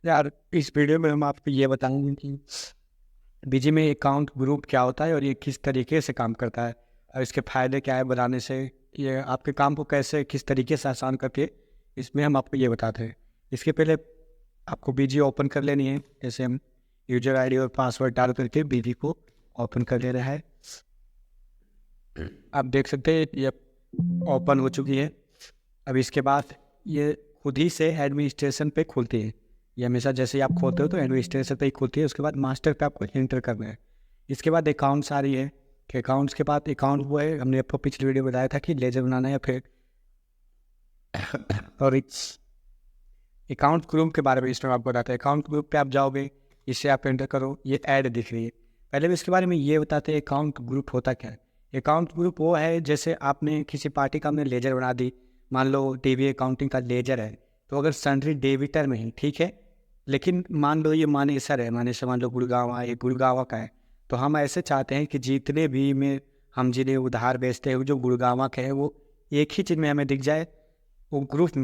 यार, इस वीडियो में हम आपको ये बताएंगे कि बीजी में अकाउंट ग्रुप क्या होता है और ये किस तरीके से काम करता है और इसके फायदे क्या है बनाने से। ये आपके काम को कैसे किस तरीके से आसान करके इसमें हम आपको ये बताते हैं। इसके पहले आपको बीजी ओपन कर लेनी है। जैसे हम यूजर आईडी और पासवर्ड डाल करके बीजी को ओपन कर ले रहा है। आप देख सकते हैं ये ओपन हो चुकी है। अब इसके बाद ये खुद ही से एडमिनिस्ट्रेशन पे खुलती है। ये हमेशा जैसे ही आप खोलते हो तो एडमिनिस्ट्रेशन पे ही खुलती है। उसके बाद मास्टर पे आपको एंटर करना है। इसके बाद अकाउंट्स आ रही है कि अकाउंट्स के बाद अकाउंट वो है, हमने आपको पिछली वीडियो बताया था कि लेजर बनाना है या फिर और अकाउंट ग्रुप के बारे में इसमें आपको बताते हैं। अकाउंट ग्रुप पे आप जाओगे, इससे आप एंटर करो, ये ऐड दिख रही है। पहले भी इसके बारे में ये बताते हैं अकाउंट ग्रुप होता क्या है। अकाउंट ग्रुप वो है जैसे आपने किसी पार्टी का आपने लेजर बना दी। मान लो टीवी अकाउंटिंग का लेजर है, तो अगर सन्ड्री डेबिटर में है, ठीक है, लेकिन मान लो ये मानेसर है, मानेसर मान लो गुड़गांव, ये गुड़गांव का है, तो हम ऐसे चाहते हैं कि जितने भी में हम जिन्हें उधार बेचते हैं जो गुड़गांव के हैं वो एक ही चीज़ में हमें दिख जाए, वो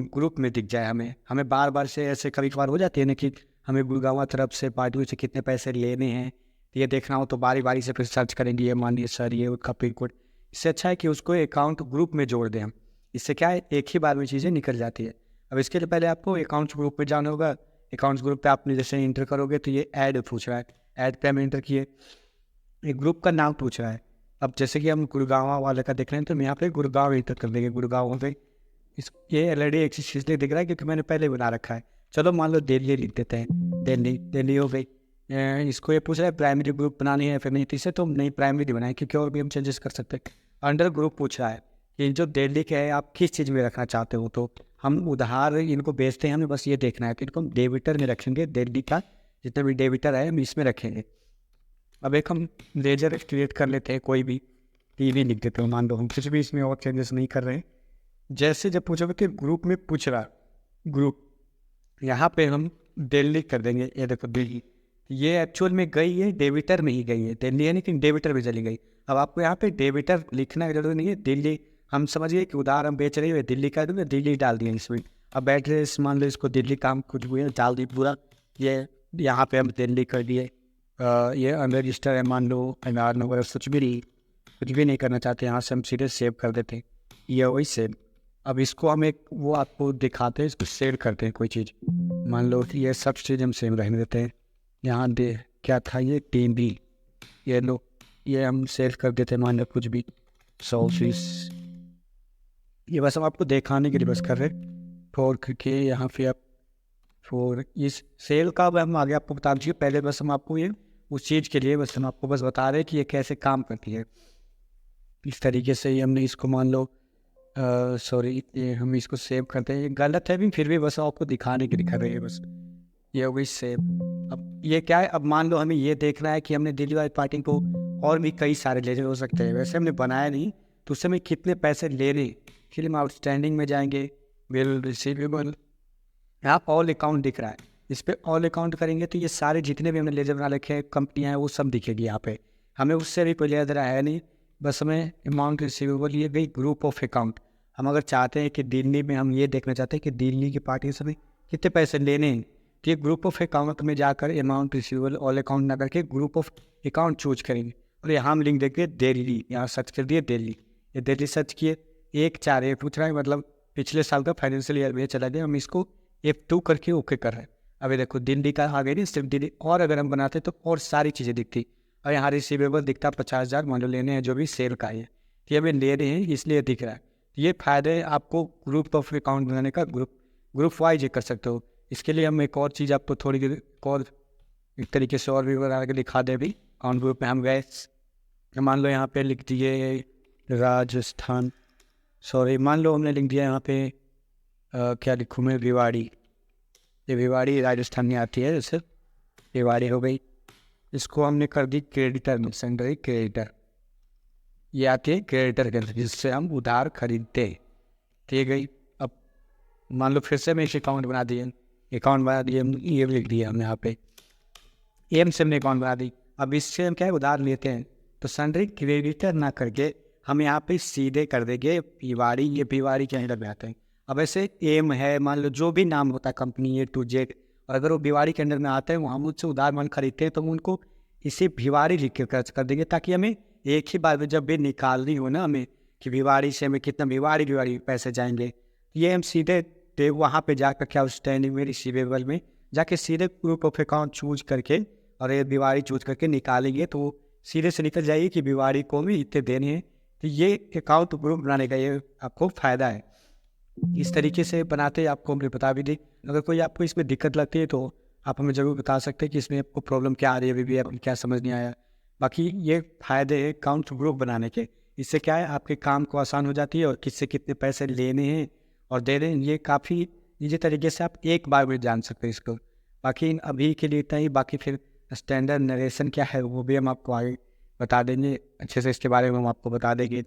ग्रुप में दिख जाए। हमें हमें बार बार से ऐसे कभी कभार हो जाती है ना कि हमें गुड़गांव तरफ से पार्टियों से कितने पैसे लेने हैं ये देखना हो, तो बारी बारी से फिर सर्च करेंगे ये मानिए सर ये उसका पिन कोड। इससे अच्छा है कि उसको अकाउंट ग्रुप में जोड़ दें हम। इससे क्या है, एक ही बार में चीज़ें निकल जाती है। अब इसके लिए पहले आपको अकाउंट्स ग्रुप पे जाना होगा। अकाउंट्स ग्रुप पे आपने जैसे इंटर करोगे तो ये ऐड पूछ रहा है। ऐड पे हम इंटर किए, एक ग्रुप का नाम पूछ रहा है। अब जैसे कि हम गुड़गांव वाले का देख रहे हैं तो हम यहाँ पे गुड़गांव इंटर कर देंगे। गुड़गांव पे इस ये ऑलरेडी एक चीज़ इसलिए दिख रहा है क्योंकि मैंने पहले बना रखा है। चलो मान लो दिल्ली लिख देते हैं, दिल्ली दिल्ली हो गई। इसको ये पूछ रहा है प्राइमरी ग्रुप बनानी है फिर नहीं, तीसरे तो नहीं प्राइमरी बनाए क्योंकि और भी हम चेंजेस कर सकते हैं। अंडर ग्रुप पूछ रहा है कि जो दिल्ली के है आप किस चीज़ में रखना चाहते हो, तो हम उधार इनको बेचते हैं, हमें बस ये देखना है कि इनको हम डेबिटर में रखेंगे। दिल्ली का जितना भी डेबिटर है हम इसमें रखेंगे। अब एक हम लेजर क्रिएट कर लेते हैं, कोई भी टीवी लिख देते हो, मान लो हम कुछ भी इसमें और चेंजेस नहीं कर रहे हैं। जैसे जब पूछोगे कि ग्रुप में पूछ रहा ग्रुप, यहाँ पे हम दिल्ली कर देंगे। ये देखो दिल्ली, ये एक्चुअल में गई है डेबिटर में ही गई है, दिल्ली है लेकिन डेबिटर में चली गई। अब आपको यहाँ पे डेबिटर लिखना की जरूरत नहीं है, दिल्ली हम समझिए कि उधार हम बेच रहे हैं दिल्ली का, तो दिल्ली डाल दिया इसमें। अब एड्रेस मान लो इसको दिल्ली काम कुछ हुए डाल दी पूरा, ये यहाँ पे हम दिल्ली कर दिए। ये अनरजिस्टर है मान लो, एनआर नंबर कुछ भी नहीं करना चाहते, यहाँ से हम सीधे सेव कर देते हैं। ये वही सेव। अब इसको हम एक वो आपको दिखाते हैं, इसको सेव करते हैं कोई चीज़। मान लो कि ये सब चीज़ हम सेव रहने देते हैं। यहाँ दे क्या था ये टीवी, ये लो ये हम सेव कर देते हैं। मान लो कुछ भी 100 फीस, ये बस हम आपको दिखाने के लिए बस कर रहे फोर के यहाँ पे आप फोर इस सेल का अब हम आगे आपको बता दीजिए। पहले बस हम आपको ये उस चीज़ के लिए बस हम आपको बस बता रहे हैं कि ये कैसे काम करती है। इस तरीके से ही हमने इसको मान लो सॉरी ये हम इसको सेव करते हैं। ये गलत है भी फिर भी बस आपको दिखाने के लिए कर रहे हैं बस। ये हो गई सेव। अब ये क्या है, अब मान लो हमें ये देखना है कि हमने दिल्ली वाली पार्टी को और भी कई सारे लेजर हो सकते हैं, वैसे हमने बनाया नहीं, तो उससे हमें कितने पैसे ले रहे हैं। फिर हम आउटस्टैंडिंग में जाएंगे, बिल रिसीवेबल, यहाँ ऑल अकाउंट दिख रहा है, इस पर ऑल अकाउंट करेंगे तो ये सारे जितने भी हमने लेजर बना रखे हैं कंपनियाँ हैं वो सब दिखेगी यहाँ पे। हमें उससे भी कोई लेना देना है नहीं, बस हमें अमाउंट रिसीवेबल ये गई ग्रुप ऑफ अकाउंट। हम अगर चाहते हैं कि दिल्ली में हम ये देखना चाहते हैं कि दिल्ली की पार्टी से हमें कितने पैसे लेने हैं, तो ये ग्रुप ऑफ अकाउंट में जाकर अमाउंट रिसीवेबल ऑल अकाउंट ना करके ग्रुप ऑफ अकाउंट चूज करेंगे और यहाँ हम लिंक देंगे दिल्ली। यहाँ सर्च कर दिए दिल्ली, ये दिल्ली सर्च किए। 1 4 ये पूछ रहा है, मतलब पिछले साल का फाइनेंशियल ईयर में चला गया, हम इसको F2 करके ओके कर रहे हैं। अभी देखो दिल्ली का आ गई नहीं, सिर्फ दिल्ली। और अगर हम बनाते तो और सारी चीज़ें दिखती। और यहाँ रिसीवेबल दिखता 50,000 मान लो लेने हैं जो भी सेल का है, ये हमें ले रहे हैं इसलिए दिख रहा है। ये फायदे आपको ग्रुप ऑफ अकाउंट बनाने का, ग्रुप वाइज कर सकते हो। इसके लिए हम एक और चीज़ आपको थोड़ी और एक तरीके से और भी बना के दिखा दें। अभी अकाउंट ग्रुप में हम गए, मान लो यहाँ पे लिख दिए राजस्थान, सॉरी मान लो हमने लिख दिया यहाँ पे क्या लिखूँ मैं, भिवाड़ी। ये भिवाड़ी राजस्थान में आती है, जैसे भिवाड़ी हो गई। इसको हमने कर दी क्रेडिटर में, सेंडरी क्रेडिटर, ये आती है क्रेडिटर के अंदर जिससे हम उधार खरीदते, ठीक गई। अब मान लो फिर से मैं इस अकाउंट बना दिए, ये लिख दिया हमने यहाँ पे एम से हमने अकाउंट बना दी। अब इससे हम क्या है उधार लेते हैं, तो सेंडरी क्रेडिटर ना करके हम यहाँ पे सीधे कर देंगे भिवाड़ी। ये भिवाड़ी के अंदर में आते हैं। अब ऐसे एम है, मान लो जो भी नाम होता है कंपनी A to Z और अगर वो भिवाड़ी के अंडर में आते हैं, वो हम मुझसे उधार माल खरीदते हैं, तो हम उनको इसे भिवाड़ी लिख के खर्च कर देंगे, ताकि हमें एक ही बार में जब भी निकालनी हो ना हमें कि भिवाड़ी से हमें कितना भिवाड़ी पैसे जाएंगे, ये हम सीधे वहाँ पे जाकर क्या आउटस्टैंडिंग में रिसीवेबल में जाके सीधे ग्रुप ऑफ अकाउंट चूज करके और ये भिवाड़ी चूज करके निकालेंगे, तो सीधे से निकल जाएगी कि भिवाड़ी को भी इतने देने हैं। तो ये अकाउंट ग्रुप बनाने का ये आपको फ़ायदा है। इस तरीके से बनाते आपको हमने बता भी दी। अगर कोई आपको इसमें दिक्कत लगती है तो आप हमें ज़रूर बता सकते हैं कि इसमें आपको प्रॉब्लम क्या आ रही है, अभी भी आपको क्या समझ नहीं आया। बाकी ये फ़ायदे हैं अकाउंट ग्रुप बनाने के। इससे क्या है, आपके काम को आसान हो जाती है और किससे कितने पैसे लेने हैं और देने हैं, ये काफ़ी ईजी तरीके से आप एक बार में जान सकते हैं इसको। बाकी अभी के लिए इतना ही। बाकी फिर स्टैंडर्ड नरेशन क्या है वो भी हम आपको आगे बता देंगे अच्छे से, इसके बारे में हम आपको बता देंगे।